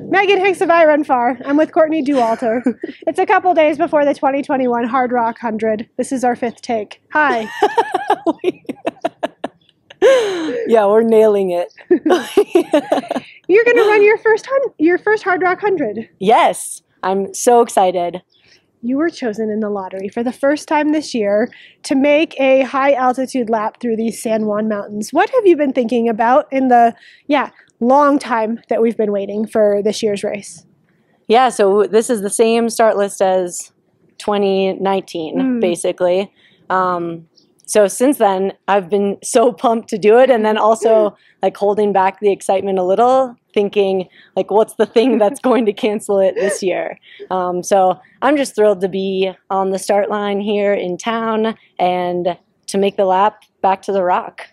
Megan Hicks of I Run Far. I'm with Courtney Dauwalter. It's a couple days before the 2021 Hardrock 100. This is our 5th take. Hi. Yeah, we're nailing it. You're going to run your first Hardrock 100. Yes, I'm so excited. You were chosen in the lottery for the first time this year to make a high altitude lap through these San Juan Mountains. What have you been thinking about in the long time that we've been waiting for this year's race? Yeah, so this is the same start list as 2019, basically. So since then, I've been so pumped to do it, and then also like holding back the excitement a little, thinking like, what's the thing that's going to cancel it this year? So I'm just thrilled to be on the start line here in town and to make the lap back to the Rock.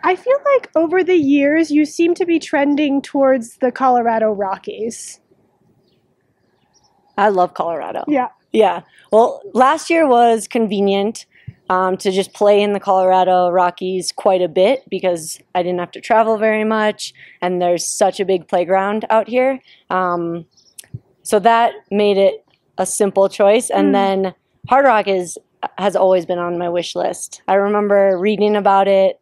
I feel like over the years, you seem to be trending towards the Colorado Rockies. I love Colorado. Yeah. Yeah. Well, last year was convenient to just play in the Colorado Rockies quite a bit because I didn't have to travel very much, and there's such a big playground out here. So that made it a simple choice. And then Hardrock has always been on my wish list. I remember reading about it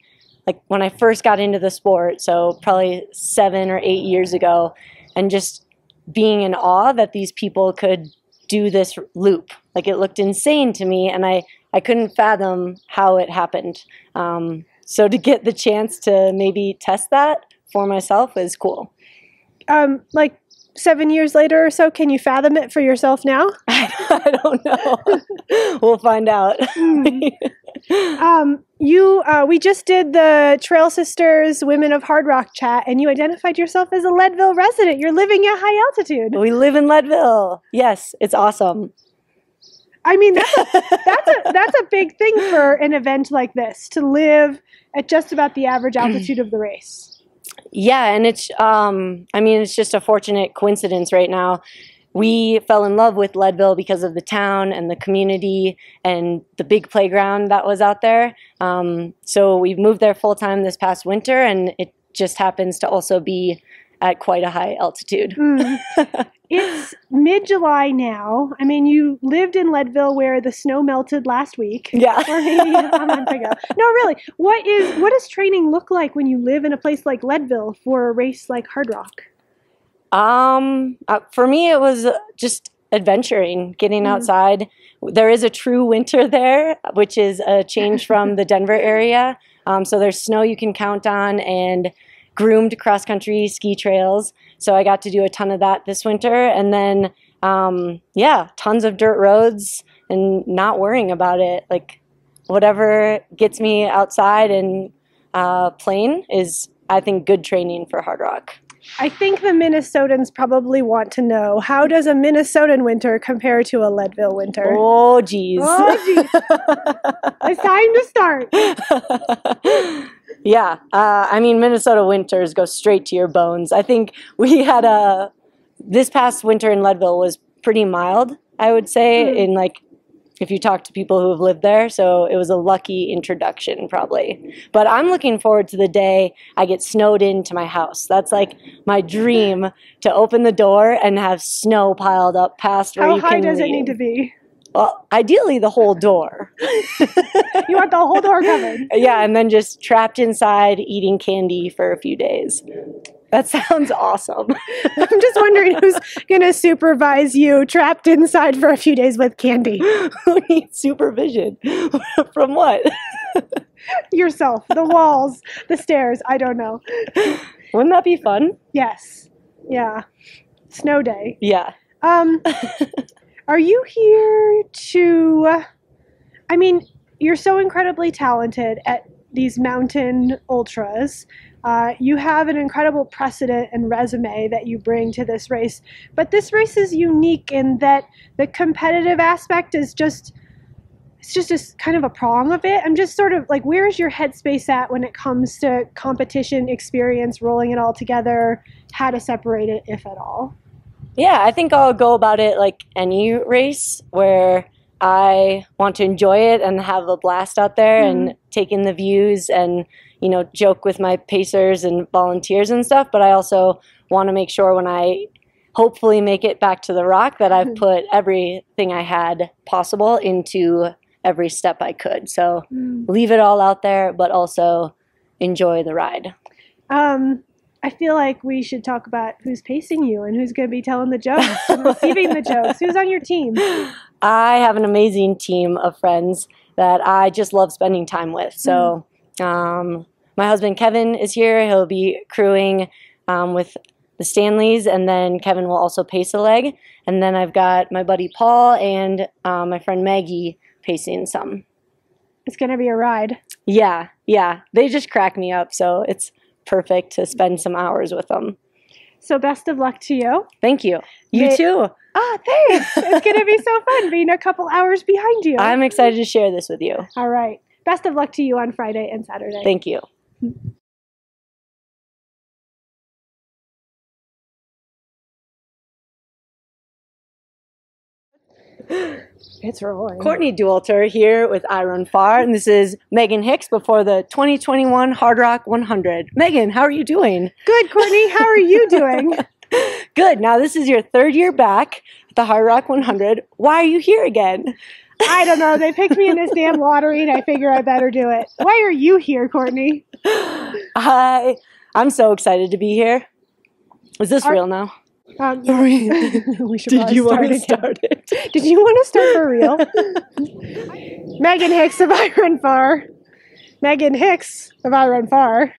like when I first got into the sport, so probably 7 or 8 years ago, and just being in awe that these people could do this loop. Like, it looked insane to me, and I couldn't fathom how it happened. So to get the chance to maybe test that for myself is cool. Like 7 years later or so, can you fathom it for yourself now? I don't know. We'll find out. We just did the Trail Sisters Women of Hardrock chat, and you identified yourself as a Leadville resident. You're living at high altitude. We live in Leadville. Yes, it's awesome. I mean, that's a big thing for an event like this, to live at just about the average altitude of the race. Yeah, and it's it's just a fortunate coincidence right now. We fell in love with Leadville because of the town and the community and the big playground that was out there. So we moved there full time this past winter, and it just happens to also be at quite a high altitude. It's mid-July now. I mean, you lived in Leadville where the snow melted last week. Yeah. Or maybe a month ago. No, really. What does training look like when you live in a place like Leadville for a race like Hardrock? For me, it was just adventuring, getting outside. There is a true winter there, which is a change from the Denver area. So there's snow you can count on and groomed cross-country ski trails. So I got to do a ton of that this winter. And then, tons of dirt roads and not worrying about it. Like, whatever gets me outside and playing is, I think, good training for Hardrock. I think the Minnesotans probably want to know, how does a Minnesotan winter compare to a Leadville winter? Oh, geez. It's time to start. Yeah. Minnesota winters go straight to your bones. I think we had this past winter in Leadville was pretty mild, I would say, if you talk to people who have lived there. So it was a lucky introduction, probably. But I'm looking forward to the day I get snowed into my house. That's like my dream, to open the door and have snow piled up past where you can How high does leave. it need to be? Well, ideally the whole door. You want the whole door covered? Yeah, and then just trapped inside eating candy for a few days. That sounds awesome. I'm just wondering who's going to supervise you trapped inside for a few days with candy. Who needs supervision? From what? Yourself. The walls, the stairs. I don't know. Wouldn't that be fun? Yes. Yeah. Snow day. Yeah. Are you here to... you're so incredibly talented at these mountain ultras. You have an incredible precedent and resume that you bring to this race, but this race is unique in that the competitive aspect is it's just kind of a prong of it. I'm just sort of like, where's your headspace at when it comes to competition experience, rolling it all together, how to separate it, if at all? Yeah, I think I'll go about it like any race, where I want to enjoy it and have a blast out there and take in the views and, joke with my pacers and volunteers and stuff. But I also want to make sure when I hopefully make it back to the rock that I've put everything I had possible into every step I could. So leave it all out there, but also enjoy the ride. I feel like we should talk about who's pacing you and who's going to be telling the jokes and receiving the jokes. Who's on your team? I have an amazing team of friends that I just love spending time with. So my husband Kevin is here. He'll be crewing with the Stanleys, and then Kevin will also pace a leg. And then I've got my buddy Paul and my friend Maggie pacing some. It's going to be a ride. Yeah. They just crack me up, so it's perfect to spend some hours with them. So best of luck to you. Thank you. You too. Ah, thanks. It's going to be so fun being a couple hours behind you. I'm excited to share this with you. All right. Best of luck to you on Friday and Saturday. Thank you. It's rolling. Courtney Dauwalter here with I Run Far, and this is Megan Hicks before the 2021 Hardrock 100. Megan, how are you doing? Good, Courtney. How are you doing? Good. Now, this is your third year back at the Hardrock 100. Why are you here again? I don't know. They picked me in this damn lottery, and I figure I better do it. Why are you here, Courtney? I'm so excited to be here. Is this real now? We should Did you want to start it? Did you want to start for real? Megan Hicks of I Run Far. Megan Hicks of I Run Far.